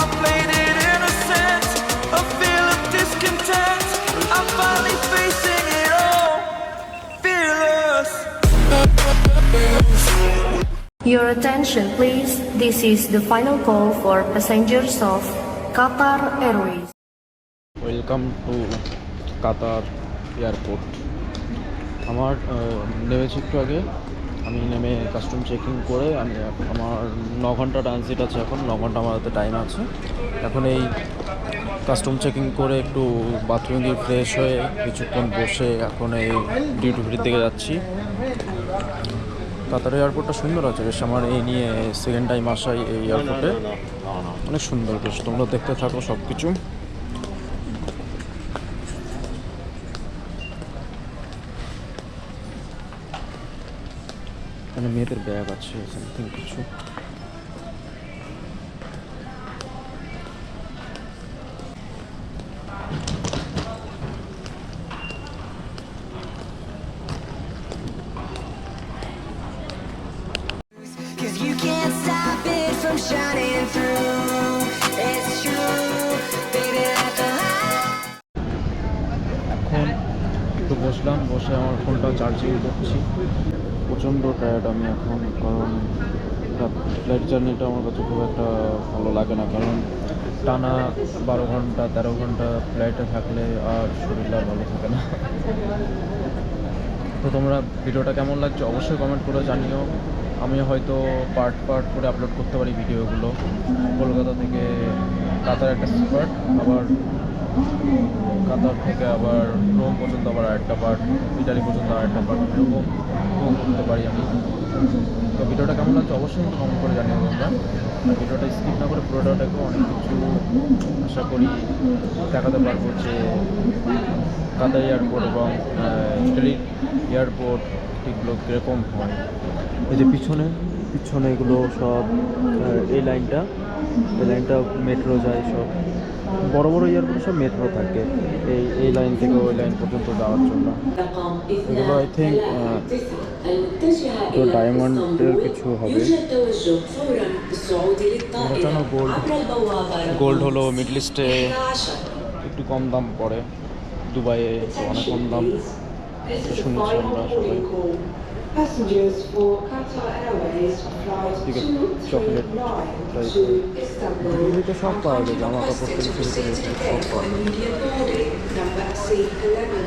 I played it innocent, a feel of discontent. I'm finally facing it all, fearless. Your attention please, this is the final call for passengers of Qatar Airways. Welcome to Qatar airport. আমার নেমেছি একটু আগে, আমি নেমে custom checking করে আমার 9 ঘন্টা transit আছে, এখন 9 ঘন্টা আমার হাতে টাইম আছে। এখন এই কাস্টম চেকিং করে একটু বাথরুম গিয়ে ফ্রেশ হয়ে কিছুক্ষণ বসে এখন এই ডিউটি ফ্রির দিকে যাচ্ছি। কাতার এয়ারপোর্টটা সুন্দর আছে বেশ, আমার এই নিয়ে সেকেন্ড টাইম আসাই এই এয়ারপোর্টে, অনেক সুন্দর বেশ। তোমরা দেখতে থাকো সব কিছু। এখানে মেয়েদের ব্যাগ আছে সামথিং কিছু। Cause you can't stop it from shining through. It's true, baby, let the light. এখন একটু বসলাম, বসে আমার ফোনটা চার্জিং করছি। প্রচণ্ড টায়ার্ড আমি এখন, কারণ ফ্লাইট জার্নিটা আমার কাছে খুব একটা ভালো লাগে না, কারণ টানা 12 ঘন্টা 13 ঘন্টা ফ্লাইটে থাকলে আর শরীরটা ভালো থাকে না। তো তোমরা ভিডিওটা কেমন লাগছে অবশ্যই কমেন্ট করে জানিও। আমি হয়তো পার্ট পার্ট করে আপলোড করতে পারি ভিডিওগুলো। কলকাতা থেকে কাতার একটা পার্ট, আবার কাতার থেকে আবার রোম পর্যন্ত আবার আরেকটা পার্ট, ইটালি পর্যন্ত আরেকটা পার্ট, এরকম করতে পারি আমি। তো ভিডিওটা কেমন লাগছে অবশ্যই কিন্তু কমেন্ট করে জানিও তোমরা। আর ভিডিওটা স্কিপ না করে পুরোটা দেখো, অনেক কিছু আশা করি দেখাতে পারবো যে কাতার এয়ারপোর্ট এবং ইটালির এয়ারপোর্ট এগুলো কীরকম হয়। এই যে পিছনে এগুলো সব এই লাইনটা মেট্রো যায়, সব বড় বড় এয়ারপোর্টে সব মেট্রো থাকে এই লাইন থেকে ওই লাইন পর্যন্ত যাওয়ার জন্য। এগুলো আই থিঙ্ক তো ডায়মন্ডের কিছু হবে। গোল্ড হলো মিডল ইস্টে একটু কম দাম পড়ে, দুবাইয়ে অনেক কম দাম শুনেছি আমরা সবাই। Passengers for Qatar Airways flight 229 to Istanbul দিল্লিতে সব পাওয়া যায়, জামা কাপড় থেকে to শুরু করে proceed সব to পাওয়া যায়। immediate boarding number C11.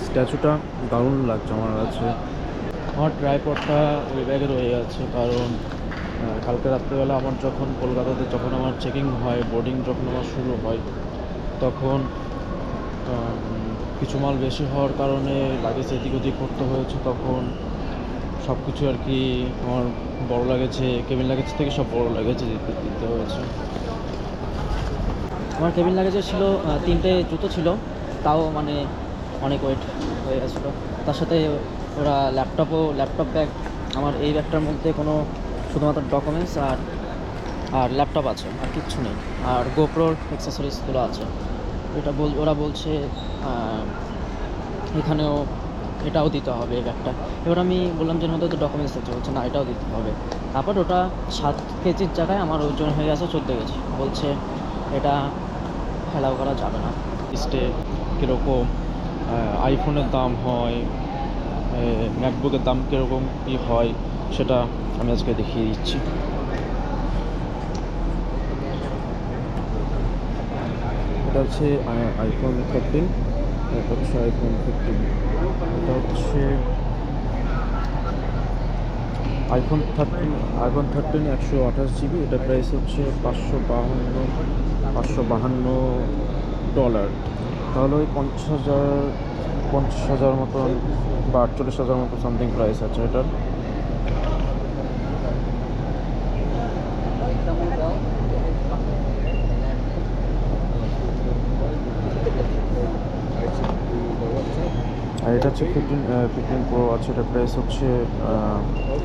স্ট্যাচুটা দারুণ লাগছে আমার কাছে। আমার ট্রাইপডটা ওই ব্যাগে রয়ে গেছে, কারণ কালকে রাত্রেবেলা আমার কলকাতাতে যখন আমার চেকিং হয়, বোর্ডিং যখন আমার শুরু হয়, তখন কিছু মাল বেশি হওয়ার কারণে লাগেজ এদিক ওদিক করতে হয়েছে। তখন সব কিছু আর কি আমার বড় লাগেছে, কেবিন লাগেজ থেকে সব বড় লাগেছে দিতে হয়েছে। আমার কেবিন লাগেজে ছিল 3টে জুতো ছিল, তাও মানে অনেক ওয়েট হয়ে গেছিলো। তার সাথে ওরা ল্যাপটপ ব্যাগ, আমার এই ব্যাগটার মধ্যে কোনো শুধুমাত্র ডকুমেন্টস আর ল্যাপটপ আছে, আর কিচ্ছু নেই। আর গোপ্রোর অ্যাক্সেসরিজগুলো আছে। ওরা বলছে এখানেও এটাও দিতে হবে এই ব্যাগটা। এবার আমি বললাম যে মধ্যে তো ডকুমেন্টস আছে, বলছে না এটাও দিতে হবে। তারপর ওটা 7 কেজির জায়গায় আমার ওজন হয়ে গেছে 14 কেজি। বলছে এটা অ্যালাউ করা যাবে না। লিস্টে কীরকম আইফোনের দাম হয়, ম্যাকবুকের দাম কীরকম কী হয়, সেটা আমি আজকে দেখিয়ে দিচ্ছি। এটা হচ্ছে আইফোন 13, এটা হচ্ছে আইফোন 15, এটা হচ্ছে আইফোন 13 128 জিবি। এটা প্রাইস হচ্ছে $552, তাহলে ওই 50,000 মতন বা 48,000 মতো সামথিং প্রাইস আছে এটার। আর এটা হচ্ছে 15 প্রো আছে, এটা প্রাইস হচ্ছে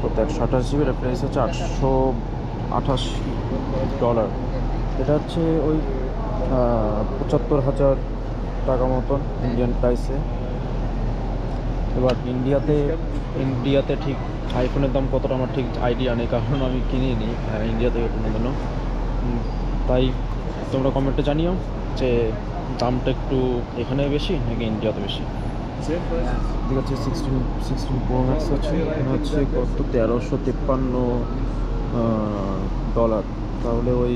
কত, 128 জিবি, এটা প্রাইস হচ্ছে $828। এটা হচ্ছে ওই 75,000 টাকা মতন ইন্ডিয়ান প্রাইসে। এবার ইন্ডিয়াতে ঠিক আইফোনের দাম কতটা আমার ঠিক আইডিয়া নেই, কারণ আমি কিনিনি ইন্ডিয়া থেকে কোনোদিনও। তাই তোমরা কমেন্টে জানিও যে দামটা একটু এখানে বেশি নাকি ইন্ডিয়াতে বেশি। ঠিক আছে, 16 প্রো ম্যাক্স আছে, এখানে হচ্ছে কত $1353, তাহলে ওই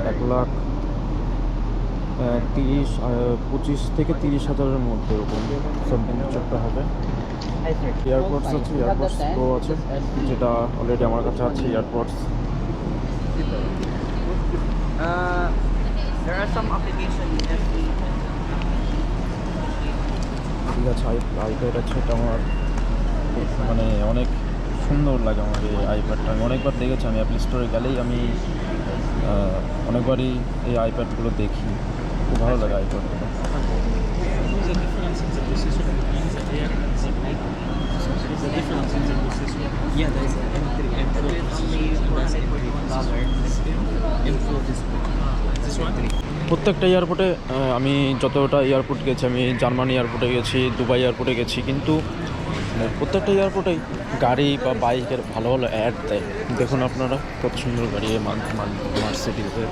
1,25,000 থেকে 30,000-এর মধ্যে এরকম সামথিং কিছু একটা হবে। এয়ারপডস আছে, এয়ারপডস প্রো আছে, যেটা অলরেডি আমার কাছে আছে AirPods. There are some application ঠিক আছে, আইপ্যাড আছে, এটা আমার মানে অনেক সুন্দর লাগে আমার এই আইপ্যাডটা। আমি অনেকবার দেখেছি, আমি অ্যাপল স্টোরে গেলেই আমি অনেকবারই এই আইপ্যাডগুলো দেখি, খুব ভালো লাগে আইপ্যাডগুলো। প্রত্যেকটা এয়ারপোর্টে আমি যতটা এয়ারপোর্ট গেছি, আমি জার্মানি এয়ারপোর্টে গেছি, দুবাই এয়ারপোর্টে গেছি, কিন্তু প্রত্যেকটা এয়ারপোর্টেই গাড়ি বা বাইকের ভালো ভালো অ্যাড দেয়। দেখুন আপনারা কত সুন্দর গাড়ি, মার্সিডিজের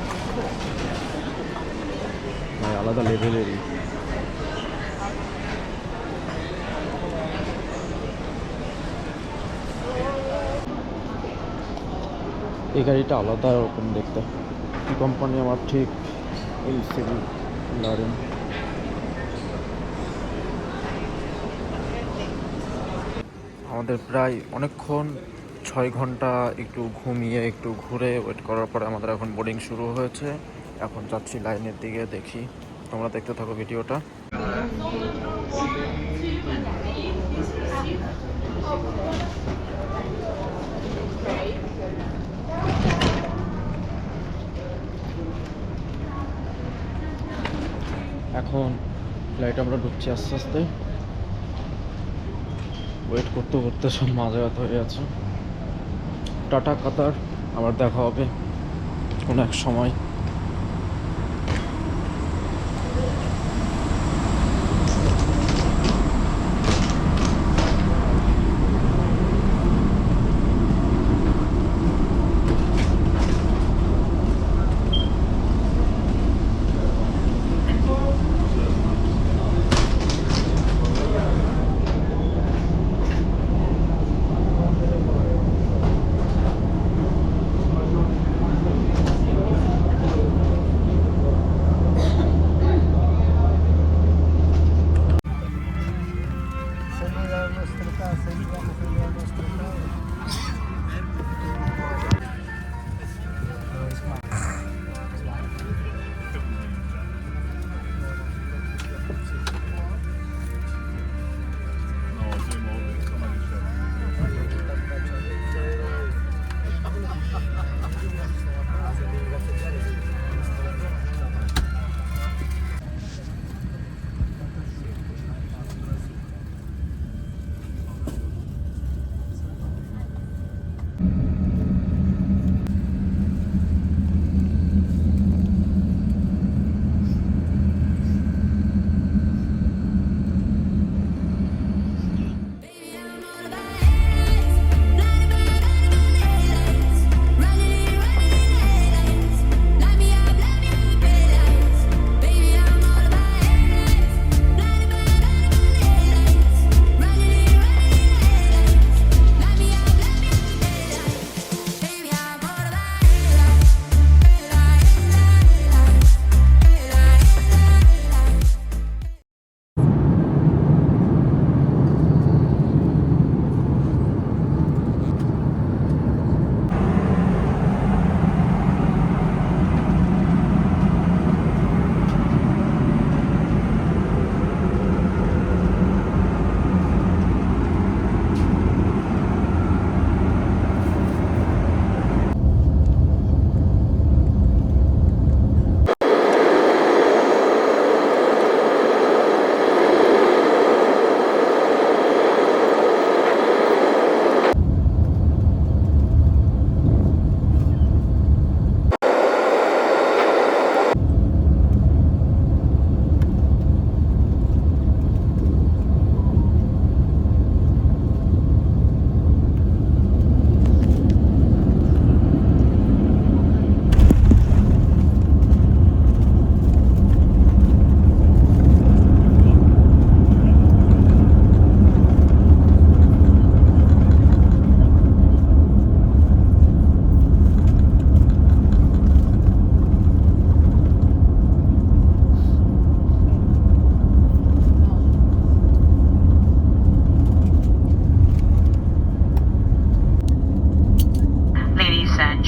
আলাদা লেভেলেরই। এই গাড়িটা আলাদা রকম দেখতে, কি কোম্পানি আমার ঠিক এই সিভিল লারেন। আমাদের প্রায় অনেকক্ষণ 6 ঘন্টা একটু ঘুমিয়ে একটু ঘুরে ওয়েট করার পরে আমাদের এখন বোর্ডিং শুরু হয়েছে। এখন যাচ্ছি লাইনের দিকে, দেখি, তোমরা দেখতে থাকো ভিডিওটা। এখন ফ্লাইটে আমরা ঢুকছি আস্তে আস্তে, ওয়েট করতে করতে সব মাঝে ব্যথা হয়ে আছে। টাটা কাতার, আবার দেখা হবে কোনো এক সময়।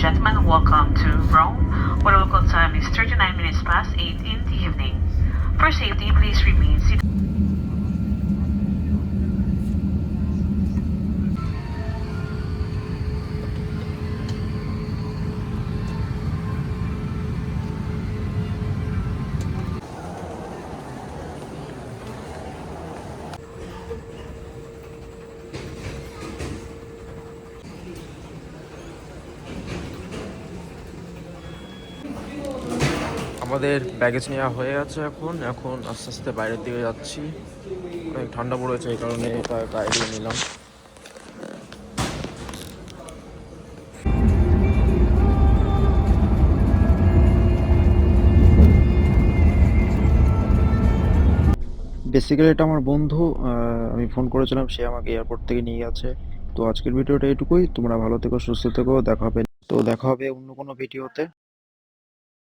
gentlemen, welcome to Rome, where local time is 39 minutes past 8 in the evening. For safety, please remain seated. আমাদের ব্যাগেজ নেওয়া হয়ে গেছে। এখন আস্তে আস্তে বাইরের দিকে যাচ্ছি। অনেক ঠান্ডা পড়েছে, এই কারণে এটা গায়ে দিয়ে নিলাম। বেসিক্যালি এটা আমার বন্ধু, আমি ফোন করেছিলাম, সে আমাকে এয়ারপোর্ট থেকে নিয়ে গেছে। তো আজকের ভিডিওটা এটুকুই। তোমরা ভালো থেকো, সুস্থ থেকো, দেখা হবে অন্য কোনো ভিডিওতে।